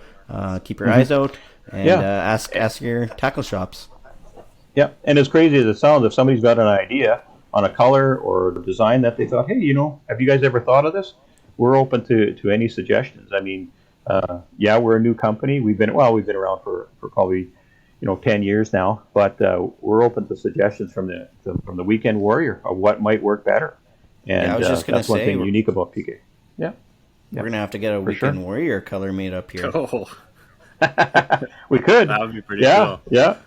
keep your eyes out and ask your tackle shops. Yeah, and as crazy as it sounds, if somebody's got an idea on a color or design that they thought, hey, have you guys ever thought of this? We're open to any suggestions. I mean, we're a new company. We've been around for probably, 10 years now. But we're open to suggestions from the weekend warrior of what might work better. And Yeah, I was just gonna that's one say, thing unique about PK. Yeah. we're gonna have to get a weekend warrior color made up here. Oh, We could. that would be pretty Yeah, cool.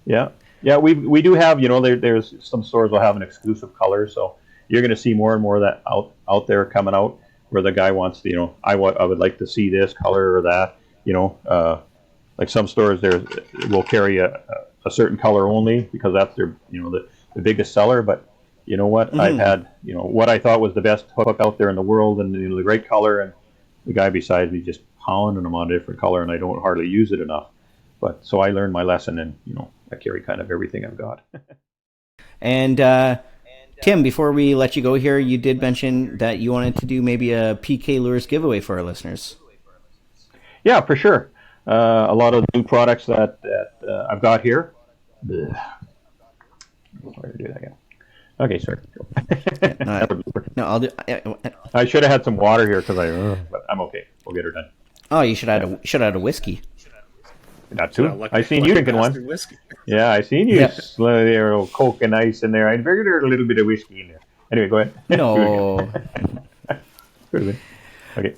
yeah. We do have, there's some stores will have an exclusive color, so you're going to see more and more of that out there coming out, where the guy wants to, I would like to see this color or that, like some stores there will carry a certain color only because that's their, the biggest seller. But you know what, I've had, what I thought was the best hook out there in the world, and the great color, and the guy beside me just pounding them on a different color, and I don't hardly use it enough. But so I learned my lesson, and I carry kind of everything I've got. And Tim, before we let you go here, you did mention that you wanted to do maybe a PK Lures giveaway for our listeners. Yeah, for sure. A lot of the new products that I've got here. Ugh. Where to do that again? Okay, sorry. No, I'll do. I should have had some water here but I'm okay. We'll get her done. Oh, you should add a whiskey. Not too. I seen you drinking one. Whiskey. Yeah, I seen you. There, Coke and ice in there. I figured there's a little bit of whiskey in there. Anyway, go ahead. No. Okay.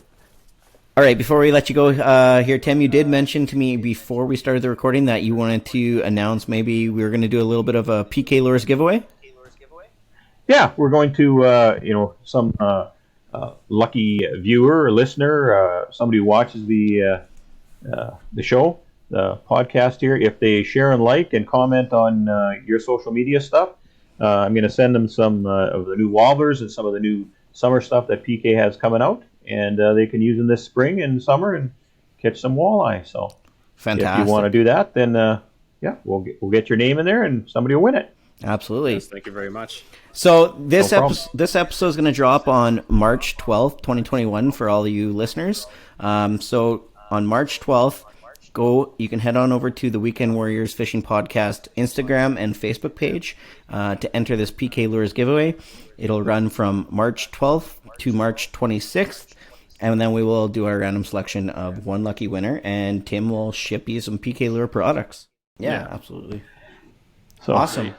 All right, before we let you go here, Tim, you did mention to me before we started the recording that you wanted to announce maybe we were going to do a little bit of a PK Lures giveaway. Yeah, we're going to, some lucky viewer or listener, somebody who watches the show, the podcast here, if they share and like and comment on your social media stuff, I'm going to send them some of the new wobblers and some of the new summer stuff that PK has coming out, and they can use them this spring and summer and catch some walleye. So, fantastic. If you want to do that, then we'll get your name in there, and somebody will win it. Absolutely. Yes, thank you very much. So this episode is going to drop on March 12th, 2021 for all of you listeners. So on March 12th, you can head on over to the Weekend Warriors Fishing Podcast Instagram and Facebook page to enter this PK Lures giveaway. It'll run from March 12th to March 26th, and then we will do our random selection of one lucky winner, and Tim will ship you some PK Lure products. Yeah. Absolutely. So awesome.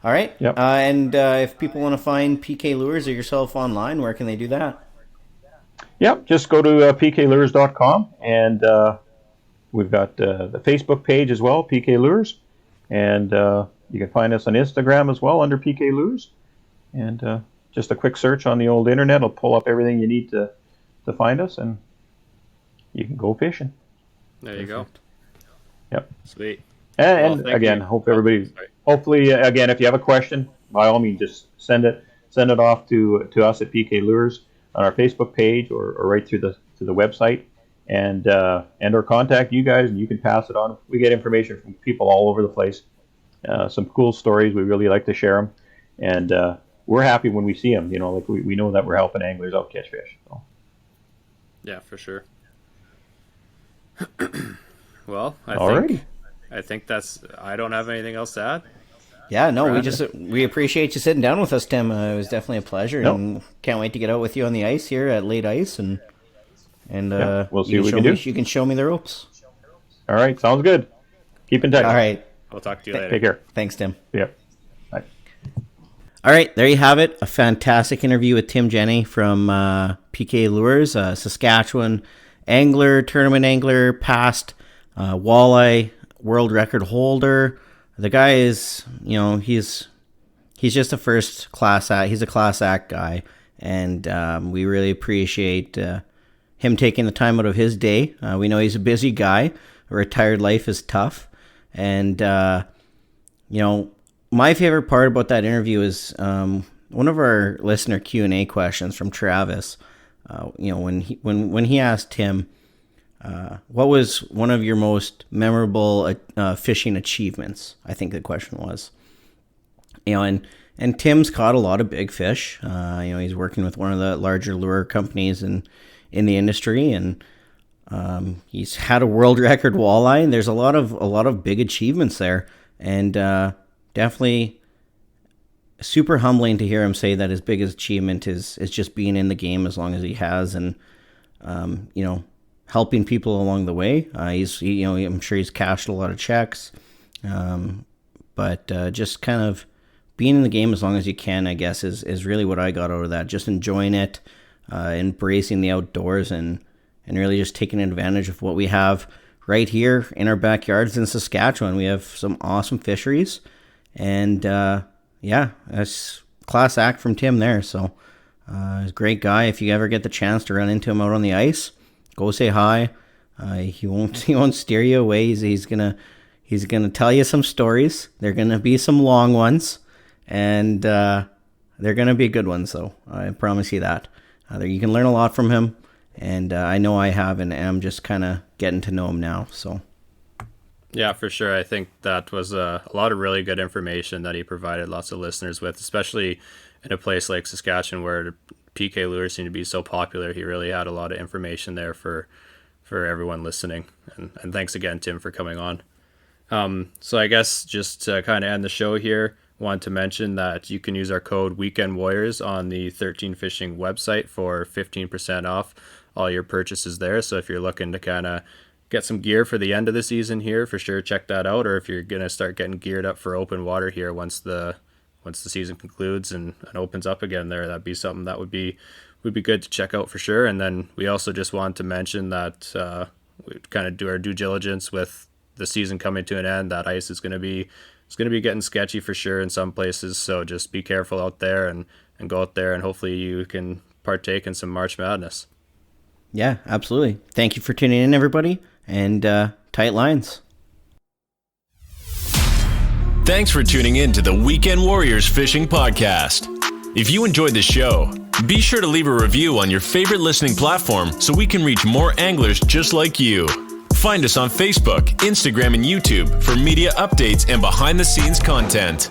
All right. Yep. And if people want to find PK Lures or yourself online, where can they do that? Yep. Just go to pklures.com, and we've got the Facebook page as well, PK Lures, and you can find us on Instagram as well under PK Lures. And just a quick search on the old internet will pull up everything you need to find us, and you can go fishing. There you go. Yep. Sweet. And again, hope everybody. Hopefully, again, if you have a question, by all means, just send it off to us at PK Lures on our Facebook page or right through to the website, and or contact you guys, and you can pass it on. We get information from people all over the place. Some cool stories. We really like to share them, and we're happy when we see them. Like we know that we're helping anglers out catch fish. So. Yeah, for sure. Well, I think I don't have anything else to add. Yeah, no, we appreciate you sitting down with us, Tim. It was definitely a pleasure, and can't wait to get out with you on the ice here at Late Ice, and we'll see what we can do. You can show me the ropes. All right, sounds good. Keep in touch. All right, We'll talk to you later. Take care. Thanks, Tim. Yep. Bye. All right, there you have it. A fantastic interview with Tim Geni from PK Lures, Saskatchewan angler, tournament angler, past walleye world record holder. The guy is, he's just a first class act. He's a class act guy, and we really appreciate him taking the time out of his day. We know he's a busy guy. A retired life is tough, and my favorite part about that interview is one of our listener Q&A questions from Travis. When he asked him, what was one of your most memorable fishing achievements? I think the question was. And Tim's caught a lot of big fish. He's working with one of the larger lure companies in the industry, and he's had a world record walleye. And there's a lot of big achievements there, and definitely super humbling to hear him say that his biggest achievement is just being in the game as long as he has, and helping people along the way. I'm sure he's cashed a lot of checks, but just kind of being in the game as long as you can, I guess, is really what I got out of that. Just enjoying it, embracing the outdoors, and really just taking advantage of what we have right here in our backyards in Saskatchewan. We have some awesome fisheries, and that's class act from Tim there. So he's a great guy. If you ever get the chance to run into him out on the ice, go say hi. He won't steer you away. He's gonna tell you some stories. They're gonna be some long ones, and they're gonna be good ones. Though I promise you that. You can learn a lot from him, and I know I have, and I'm just kind of getting to know him now. So. Yeah, for sure. I think that was a lot of really good information that he provided lots of listeners with, especially in a place like Saskatchewan where PK lures seem to be so popular. He really had a lot of information there for everyone listening. And thanks again, Tim, for coming on. So I guess just to kind of end the show here, want to mention that you can use our code Weekend Warriors on the 13 Fishing website for 15% off all your purchases there. So if you're looking to kind of get some gear for the end of the season here, for sure check that out. Or if you're gonna start getting geared up for open water here once the season concludes and opens up again, that'd be something that would be good to check out for sure. And then we also just want to mention that we kind of do our due diligence with the season coming to an end. That ice is gonna be getting sketchy for sure in some places. So just be careful out there and go out there, and hopefully you can partake in some March Madness. Yeah, absolutely. Thank you for tuning in, everybody. And tight lines. Thanks for tuning in to the Weekend Warriors Fishing Podcast. If you enjoyed the show, be sure to leave a review on your favorite listening platform so we can reach more anglers just like you. Find us on Facebook, Instagram, and YouTube for media updates and behind-the-scenes content.